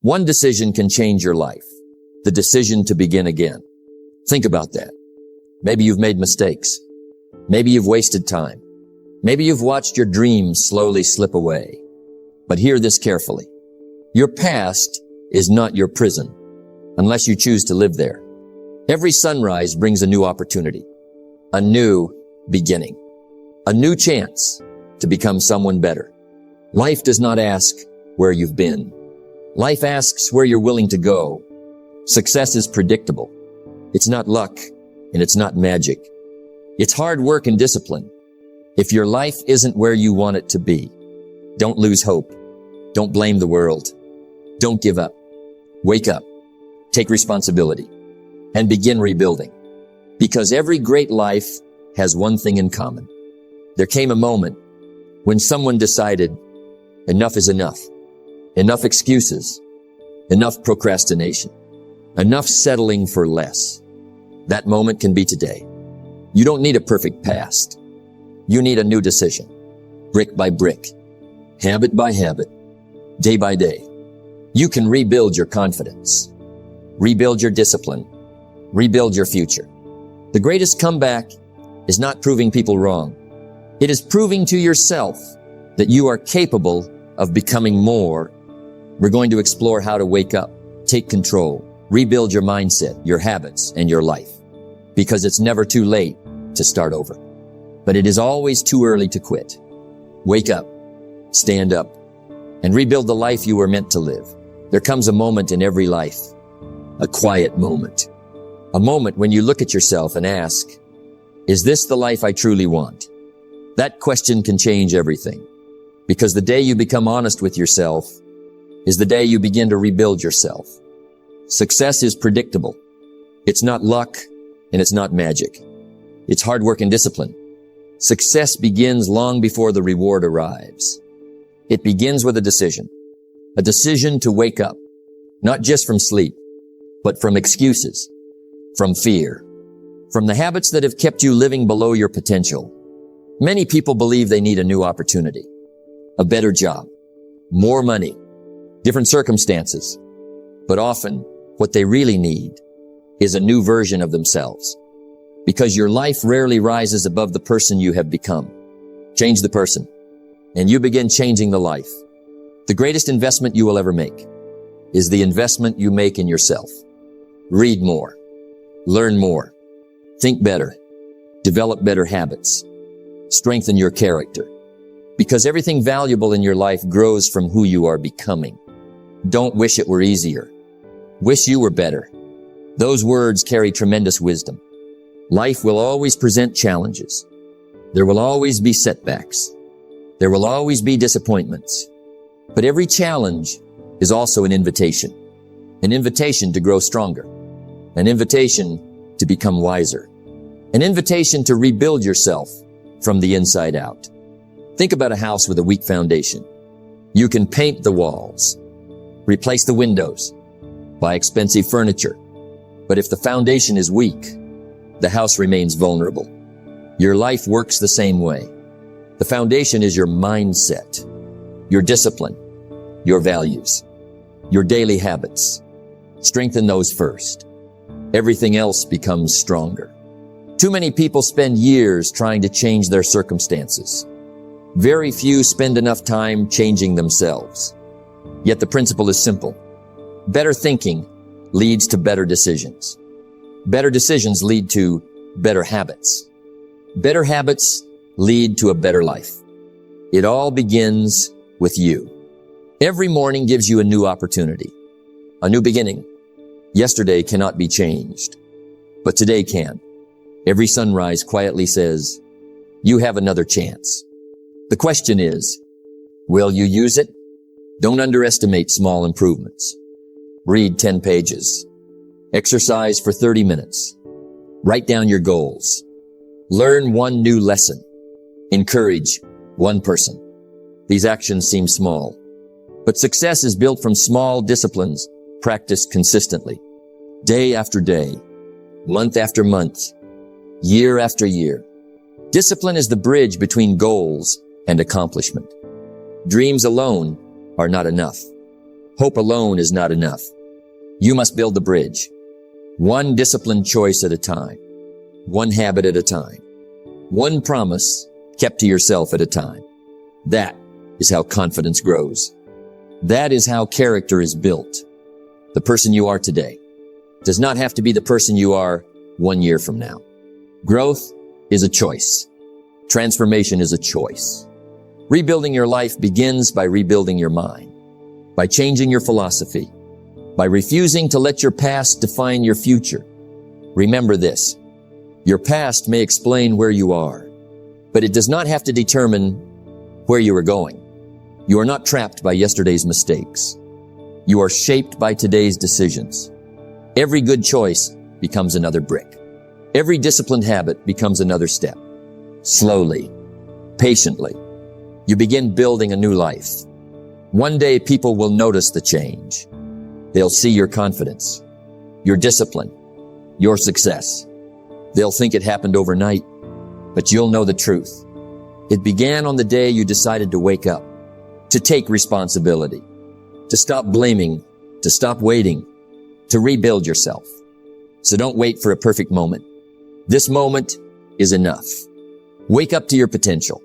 One decision can change your life. The decision to begin again. Think about that. Maybe you've made mistakes. Maybe you've wasted time. Maybe you've watched your dreams slowly slip away. But hear this carefully. Your past is not your prison, unless you choose to live there. Every sunrise brings a new opportunity, a new beginning, a new chance to become someone better. Life does not ask where you've been. Life asks where you're willing to go. Success is predictable. It's not luck, and it's not magic. It's hard work and discipline. If your life isn't where you want it to be, don't lose hope. Don't blame the world. Don't give up. Wake up. Take responsibility. And begin rebuilding. Because every great life has one thing in common. There came a moment when someone decided, enough is enough. Enough excuses. Enough procrastination. Enough settling for less. That moment can be today. You don't need a perfect past. You need a new decision. Brick by brick. Habit by habit. Day by day. You can rebuild your confidence. Rebuild your discipline. Rebuild your future. The greatest comeback is not proving people wrong. It is proving to yourself that you are capable of becoming more. We're going to explore how to wake up, take control, rebuild your mindset, your habits, and your life. Because it's never too late to start over. But it is always too early to quit. Wake up, stand up, and rebuild the life you were meant to live. There comes a moment in every life, a quiet moment. A moment when you look at yourself and ask, is this the life I truly want? That question can change everything. Because the day you become honest with yourself is the day you begin to rebuild yourself. Success is predictable. It's not luck and it's not magic. It's hard work and discipline. Success begins long before the reward arrives. It begins with a decision to wake up, not just from sleep, but from excuses, from fear, from the habits that have kept you living below your potential. Many people believe they need a new opportunity, a better job, more money, different circumstances. But often, what they really need is a new version of themselves. Because your life rarely rises above the person you have become. Change the person, and you begin changing the life. The greatest investment you will ever make is the investment you make in yourself. Read more, learn more, think better, develop better habits, strengthen your character. Because everything valuable in your life grows from who you are becoming. Don't wish it were easier. Wish you were better. Those words carry tremendous wisdom. Life will always present challenges. There will always be setbacks. There will always be disappointments. But every challenge is also an invitation to grow stronger, an invitation to become wiser, an invitation to rebuild yourself from the inside out. Think about a house with a weak foundation. You can paint the walls, replace the windows, buy expensive furniture. But if the foundation is weak, the house remains vulnerable. Your life works the same way. The foundation is your mindset, your discipline, your values, your daily habits. Strengthen those first. Everything else becomes stronger. Too many people spend years trying to change their circumstances. Very few spend enough time changing themselves. Yet the principle is simple. Better thinking leads to better decisions. Better decisions lead to better habits. Better habits lead to a better life. It all begins with you. Every morning gives you a new opportunity, a new beginning. Yesterday cannot be changed, but today can. Every sunrise quietly says, you have another chance. The question is, will you use it? Don't underestimate small improvements. Read 10 pages. Exercise for 30 minutes. Write down your goals. Learn one new lesson. Encourage one person. These actions seem small, but success is built from small disciplines practiced consistently, day after day, month after month, year after year. Discipline is the bridge between goals and accomplishment. Dreams alone are not enough. Hope alone is not enough. You must build the bridge. One disciplined choice at a time. One habit at a time. One promise kept to yourself at a time. That is how confidence grows. That is how character is built. The person you are today does not have to be the person you are 1 year from now. Growth is a choice. Transformation is a choice. Rebuilding your life begins by rebuilding your mind, by changing your philosophy, by refusing to let your past define your future. Remember this, your past may explain where you are, but it does not have to determine where you are going. You are not trapped by yesterday's mistakes. You are shaped by today's decisions. Every good choice becomes another brick. Every disciplined habit becomes another step. Slowly, patiently, you begin building a new life. One day people will notice the change. They'll see your confidence, your discipline, your success. They'll think it happened overnight, but you'll know the truth. It began on the day you decided to wake up, to take responsibility, to stop blaming, to stop waiting, to rebuild yourself. So don't wait for a perfect moment. This moment is enough. Wake up to your potential.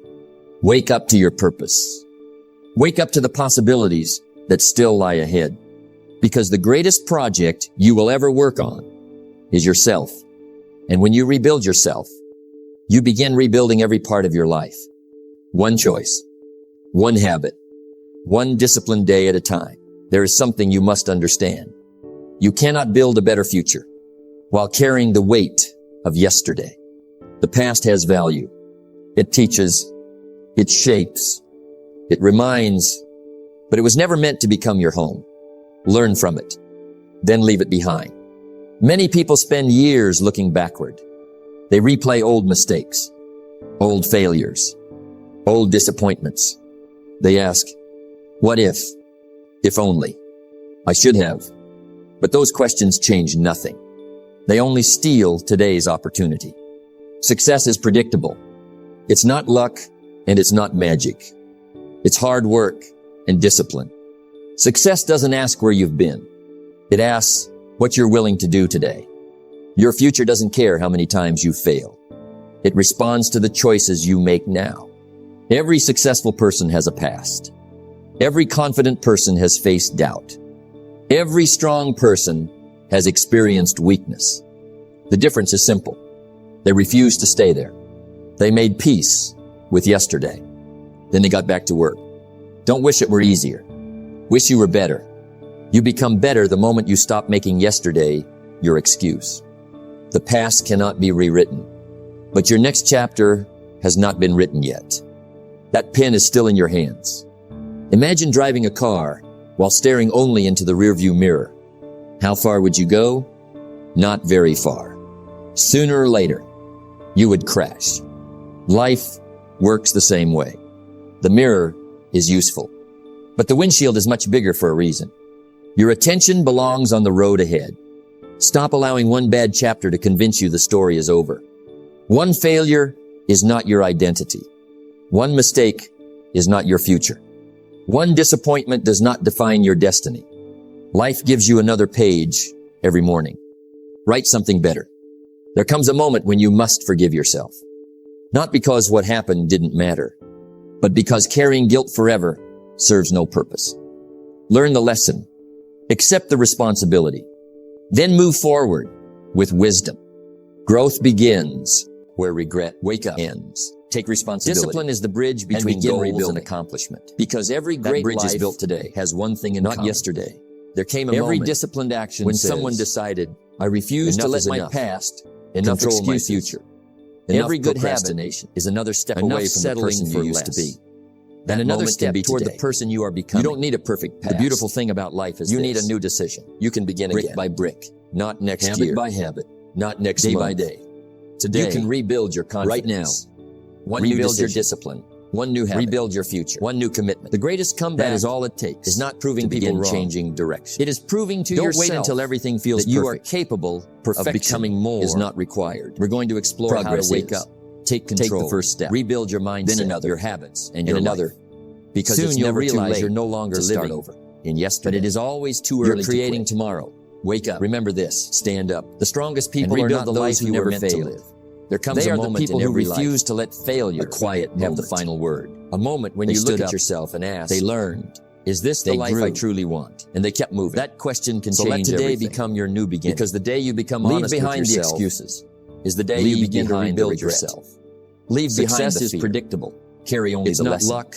Wake up to your purpose. Wake up to the possibilities that still lie ahead. Because the greatest project you will ever work on is yourself. And when you rebuild yourself, you begin rebuilding every part of your life. One choice, one habit, one disciplined day at a time. There is something you must understand. You cannot build a better future while carrying the weight of yesterday. The past has value. It teaches, it shapes, it reminds, but it was never meant to become your home. Learn from it, then leave it behind. Many people spend years looking backward. They replay old mistakes, old failures, old disappointments. They ask, what if? If only. I should have. But those questions change nothing. They only steal today's opportunity. Success is predictable. It's not luck and it's not magic. It's hard work and discipline. Success doesn't ask where you've been. It asks what you're willing to do today. Your future doesn't care how many times you fail. It responds to the choices you make now. Every successful person has a past. Every confident person has faced doubt. Every strong person has experienced weakness. The difference is simple. They refused to stay there. They made peace with yesterday. Then they got back to work. Don't wish it were easier. Wish you were better. You become better the moment you stop making yesterday your excuse. The past cannot be rewritten, but your next chapter has not been written yet. That pen is still in your hands. Imagine driving a car while staring only into the rearview mirror. How far would you go? Not very far. Sooner or later, you would crash. Life works the same way. The mirror is useful, but the windshield is much bigger for a reason. Your attention belongs on the road ahead. Stop allowing one bad chapter to convince you the story is over. One failure is not your identity. One mistake is not your future. One disappointment does not define your destiny. Life gives you another page every morning. Write something better. There comes a moment when you must forgive yourself. Not because what happened didn't matter, but because carrying guilt forever serves no purpose. Learn the lesson. Accept the responsibility. Then move forward with wisdom. Growth begins where regret ends. Take responsibility. Discipline is the bridge between goals and accomplishment. Because every great bridge is built today has one thing in common. Not yesterday. There came a moment. Every disciplined action when someone decided, I refuse to let my past control my future. Every good habit is another step away from the person you used to be. And another step toward the person you are becoming. You don't need a perfect past. The beautiful thing about life is you need a new decision. You can begin again. Brick by brick. Not next year. Habit by habit. Not next month. Day by day. Today. You can rebuild your confidence. Right now. Rebuild your discipline. One new habit. Rebuild your future. One new commitment. The greatest comeback that is all it takes. Is not proving people wrong. Changing direction. It is proving to yourself. Don't wait until everything feels that you are capable. Perfection of becoming more is not required. We're going to explore how to wake up. Take control. Take the first step. Rebuild your mindset, then another, your habits, and your another. Because soon you'll realize you're no longer living. in yesterday. But it is always too early. You're creating tomorrow. Wake up. Remember this. Stand up. The strongest people are not those who never failed. There comes a moment in every life. They are the people who refuse to let failure, a quiet moment, have the final word. A moment when you look at yourself and ask, they learned, is this the life I truly want? And they kept moving. That question can change everything. So let today become your new beginning. Because the day you become honest with yourself, leave behind the excuses, is the day you begin to rebuild yourself. Leave behind the fear. Success is predictable. Carry only the lesson. It's not luck,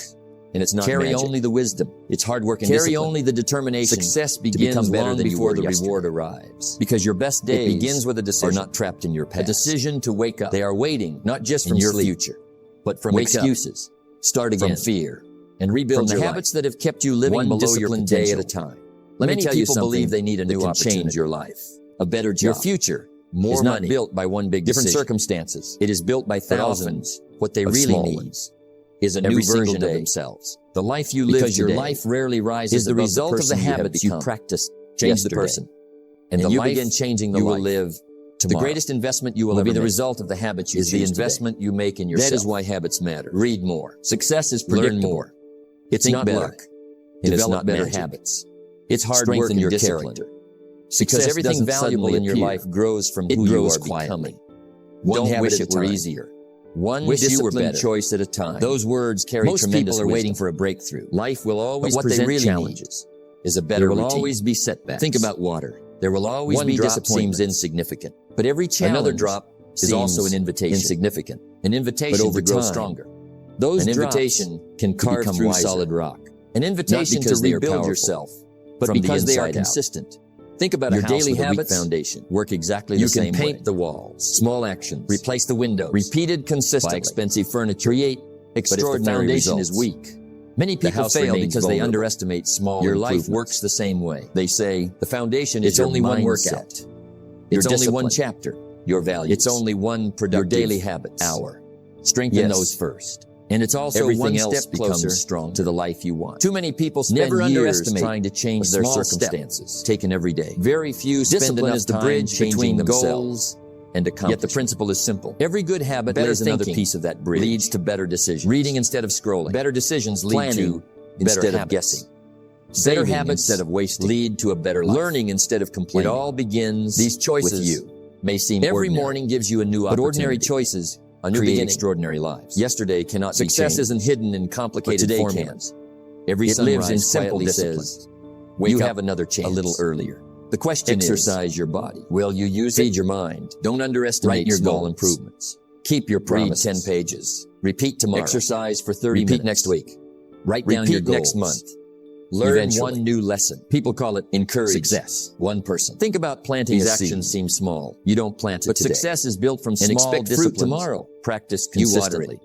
and it's not magic. Carry only the wisdom. It's hard work and discipline. Carry only the determination. Success begins long before the reward arrives. Because your best days begins with a decision. Are not trapped in your past. A decision to wake up. They are waiting, not just from your future, but from excuses. Start again. From fear. And rebuild the habits that have kept you living below your potential. Day at a time. Let me tell you something. Believe they need a new opportunity. Change your life. A better job. Your future is not built by one big decision. Different circumstances. It is built by thousands. What they really need is a new version of themselves. The life you live today, your life rarely rises, is the result of the habits you practiced. Change the person, and the life begin changing the you will live tomorrow. The greatest investment you will ever be the result of the habits you choose today. Is the investment you make in yourself. That is why habits matter. Read more. Success is predictable. Learn more. It's not luck. Develop better habits. It's hard work and your character. Because everything valuable in your life grows from who you are becoming. Don't wish it were easier. One disciplined choice at a time. Those words carry tremendous wisdom. Most people are waiting for a breakthrough. Life will always present challenges. Is a better routine. There will always be setbacks. Think about water. There will always be disappointments. One drop seems insignificant, but every challenge, another drop is also an invitation. Insignificant. An invitation to grow stronger. An invitation can carve through solid rock. An invitation to rebuild yourself, but because they are consistent. Think about your daily habits. Foundation work exactly the same way. You can paint the walls. Small actions. Replace the windows. Repeated consistently. Buy expensive furniture. Create extraordinary results. But if the foundation is weak, many people fail because they underestimate small improvements. Your life works the same way. They say the foundation is only one workout. It's only one chapter. Your values. It's only one productive daily habits. Hour. Strengthen those first. And it's also everything one step closer to the life you want. Too many people spend years trying to change their circumstances, taken every day. Very few spend enough time the bridge between goals and accomplishment. Yet the principle is simple. Every good habit lays another piece of that bridge. Leads to better decisions. Reading instead of scrolling. Better decisions lead to instead of guessing. Better habits instead of wasting lead to a better life. Learning instead of complaining. It all begins these choices with you. May seem every morning gives you a new opportunity. But ordinary choices create extraordinary lives. Yesterday cannot be changed. Success isn't hidden in complicated formulas. Every sunrise lives in simple disciplines. You have another chance. A little earlier. The question is, exercise your body. Will you use it? Feed your mind. Don't underestimate your small improvements. Keep your promises. Read 10 pages. Repeat tomorrow. Exercise for 30 minutes. Repeat next week. Write down your goals. Next month. Learn one new lesson. People call it encourage success. One person. Think about planting a seed. These actions seem small. You don't plant it today. But success is built from small disciplines. Fruit tomorrow. Practice consistently.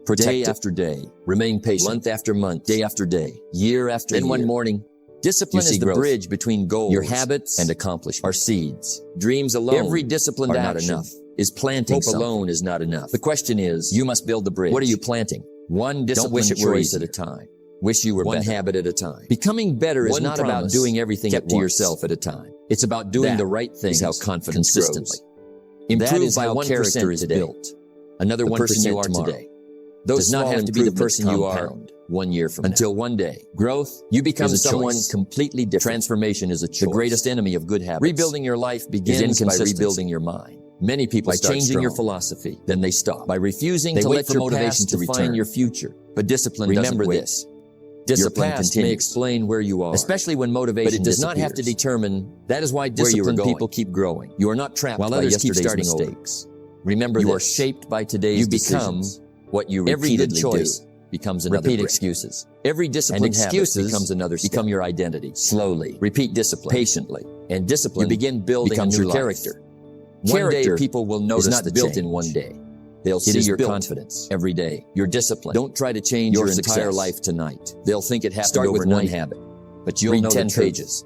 Protect day after day. Remain patient. Month after month. Day after day. Year after year. Then one morning, discipline is the bridge between goals. Your habits and accomplishments are seeds. Dreams alone. Every disciplined action not enough. Is planting. Hope alone is not enough. The question is, you must build the bridge. What are you planting? One disciplined choice at a time. Wish you were one habit at a time. Becoming better is not about doing everything kept to yourself at a time. It's about doing the right things. How confidence grows. Improve by 1% is built. Another 1% you are today. Those does not have to be the person you are 1 year from now. Until one day, growth, you become someone completely different. Transformation is a choice. The greatest enemy of good habits. Rebuilding your life begins by rebuilding your mind. Many people start by changing your philosophy, then they stop. By refusing to let your motivation to define your future. But discipline doesn't wait. Remember this. Discipline may explain where you are, especially when motivation but it does not have to determine. That is why disciplined people keep growing. You are not trapped while others keep starting mistakes. Remember, you are shaped by today's decisions. What you repeatedly every good choice becomes another. Repeat excuses. Every disciplined excuses becomes another step. Become your identity. Slowly repeat discipline patiently, and discipline you begin building becomes your character. One day people will notice not built in one day. They'll see your confidence every day, your discipline. Don't try to change your entire life tonight. They'll think it happened overnight. Start with one habit, but you'll know 10 pages.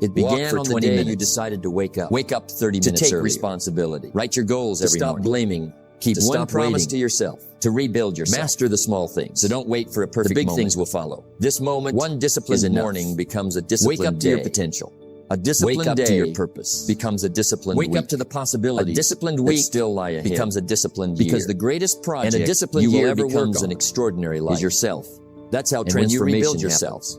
It began on the day you decided to wake up. Wake up 30 minutes earlier. To take responsibility. Write your goals every morning. Stop blaming. Keep one promise to yourself. To rebuild yourself. Master the small things. So don't wait for a perfect moment. The big things will follow. This moment, one disciplined morning becomes a disciplined day. Wake up to your potential. A disciplined day to your purpose becomes a disciplined week. Wake up to the possibilities. A disciplined week still lie ahead becomes a disciplined year. Because the greatest project and a disciplined year becomes an extraordinary life is yourself. That's how transformation happens.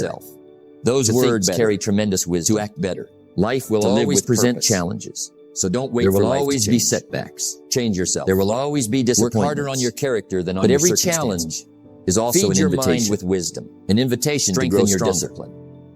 yourself. Those To think words better. carry tremendous wisdom. To act better. Life will To live always with present purpose. challenges. So don't wait There for will life to always be change. setbacks. Change yourself. There will always be Work disappointments. harder on your character than on But your every circumstances. challenge is also Feed an your invitation. mind with wisdom. An invitation Strengthen to grow your stronger. discipline.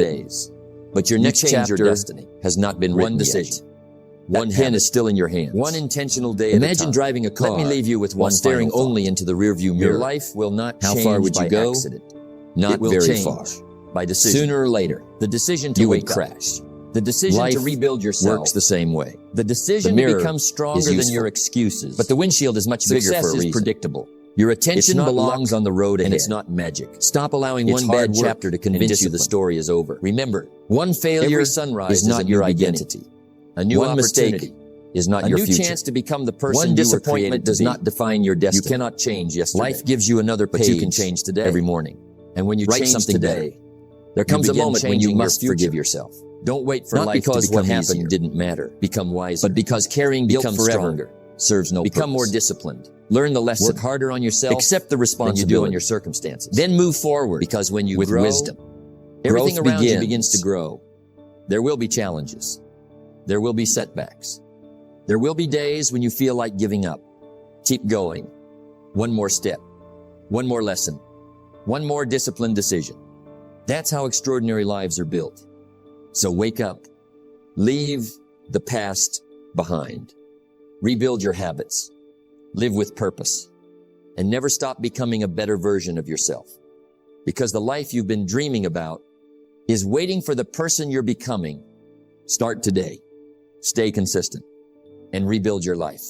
written. days. But your You next change your chapter destiny. has not been written One decision. yet. One pen habit. is still in your hands. One intentional day at a Imagine time. driving a car Let me leave you with while one staring final thought. only into the rearview Your mirror. life will not How change far would by you go? accident. Not It will very change far. by decision. Sooner or later, The decision to you would wake up. crash. The decision Life to rebuild yourself. works the same way. The decision The to mirror become is stronger than useful. your excuses. But the windshield is much bigger Success for a is reason. predictable. Your It's attention not belongs luck, on the road ahead. and it's not magic. Stop allowing It's one hard bad work chapter to and convince you the discipline. story is over. Remember, One failure every sunrise is not a your new beginning. identity. A new One mistake opportunity. is not A your new future. chance to become the person One you were disappointment created does to be. not define your You destiny. cannot change yesterday. Life gives you another But page you can change today. every morning. And when you Write change something today, There comes a begin moment when you changing your must future. forgive yourself. don't wait for Not life because to become what happened easier. didn't matter, Become wiser. but because carrying guilt Become forever stronger. serves no Become more purpose. disciplined. Learn the lesson. Work harder on yourself Accept the than you responsibility. do on your circumstances. Then move forward because when you with grow, wisdom. everything Growth around you begins. begins to grow. There will be challenges. There will be setbacks. There will be days when you feel like giving up. Keep going. One more step. One more lesson. One more disciplined decision. That's how extraordinary lives are built. So wake up. Leave the past behind. Rebuild your habits. Live with purpose. And never stop becoming a better version of yourself. Because the life you've been dreaming about is waiting for the person you're becoming. Start today. Stay consistent and rebuild your life.